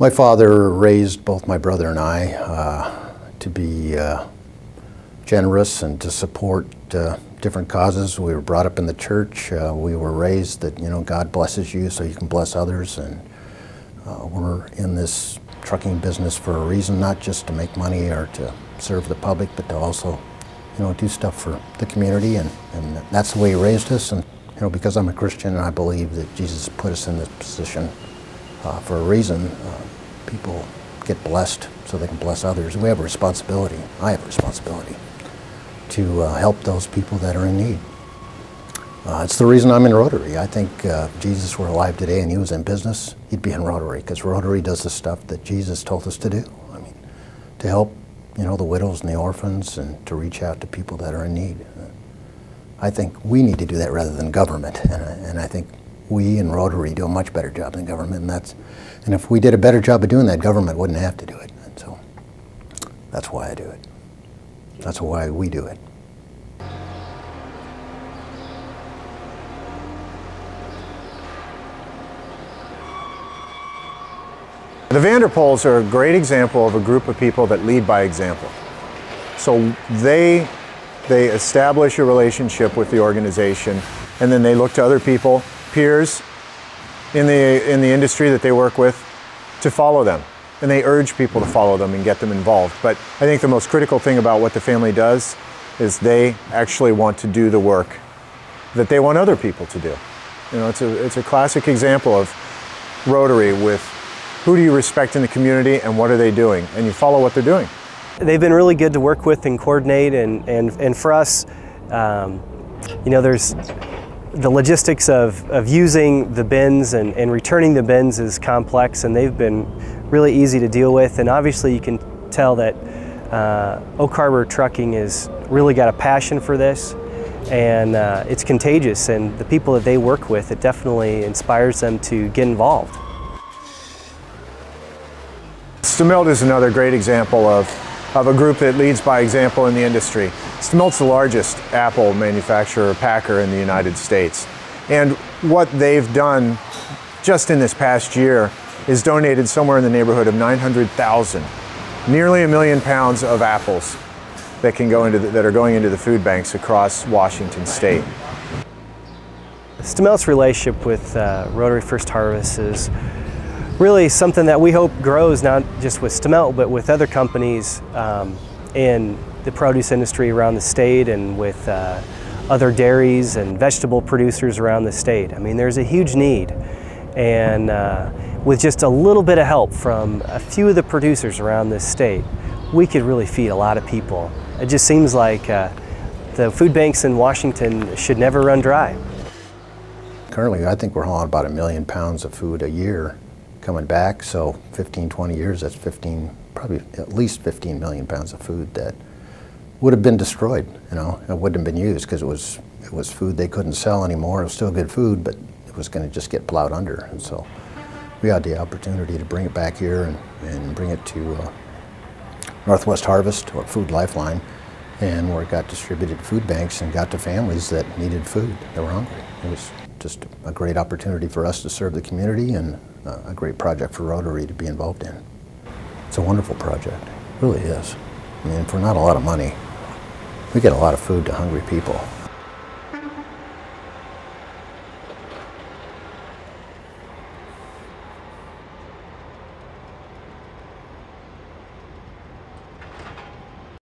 My father raised both my brother and I to be generous and to support different causes. We were brought up in the church. We were raised that, you know, God blesses you so you can bless others, and we're in this trucking business for a reason, not just to make money or to serve the public, but to also, you know, do stuff for the community, and that's the way he raised us. And, you know, because I'm a Christian and I believe that Jesus put us in this position for a reason, people get blessed so they can bless others. We have a responsibility, I have a responsibility, to help those people that are in need. It's the reason I'm in Rotary. I think if Jesus were alive today and he was in business, he'd be in Rotary, because Rotary does the stuff that Jesus told us to do. I mean, to help, you know, the widows and the orphans, and to reach out to people that are in need. I think we need to do that rather than government, and I think we in Rotary do a much better job than government, and if we did a better job of doing that, government wouldn't have to do it. And so that's why I do it. That's why we do it. The Vanderpools are a great example of a group of people that lead by example. So they establish a relationship with the organization, and then they look to other people, peers in the industry that they work with, to follow them. And they urge people to follow them and get them involved. But I think the most critical thing about what the family does is they actually want to do the work that they want other people to do. You know, it's a classic example of Rotary with who do you respect in the community and what are they doing, and you follow what they're doing. They've been really good to work with and coordinate, and for us, you know, there's the logistics of using the bins and returning the bins is complex, and they've been really easy to deal with. And obviously you can tell that Oak Harbor Trucking has really got a passion for this, and it's contagious, and the people that they work with, it definitely inspires them to get involved. Stemilt is another great example of a group that leads by example in the industry. Stemilt's the largest apple manufacturer packer in the United States. And what they've done just in this past year is donated somewhere in the neighborhood of 900,000, nearly 1 million pounds of apples that are going into the food banks across Washington State. Stemilt's relationship with Rotary First Harvest is really something that we hope grows, not just with Stemilt, but with other companies in the produce industry around the state, and with other dairies and vegetable producers around the state. I mean, there's a huge need, and with just a little bit of help from a few of the producers around this state, we could really feed a lot of people. It just seems like the food banks in Washington should never run dry. Currently, I think we're hauling about 1 million pounds of food a year coming back, so 15, 20 years, that's probably at least 15 million pounds of food that would have been destroyed. You know, it wouldn't have been used because it was food they couldn't sell anymore. It was still good food, but it was going to just get plowed under. And so we had the opportunity to bring it back here and bring it to Northwest Harvest, or Food Lifeline, and where it got distributed to food banks and got to families that needed food, that were hungry. It was just a great opportunity for us to serve the community, and a great project for Rotary to be involved in. It's a wonderful project, it really is. I mean, for not a lot of money, we get a lot of food to hungry people.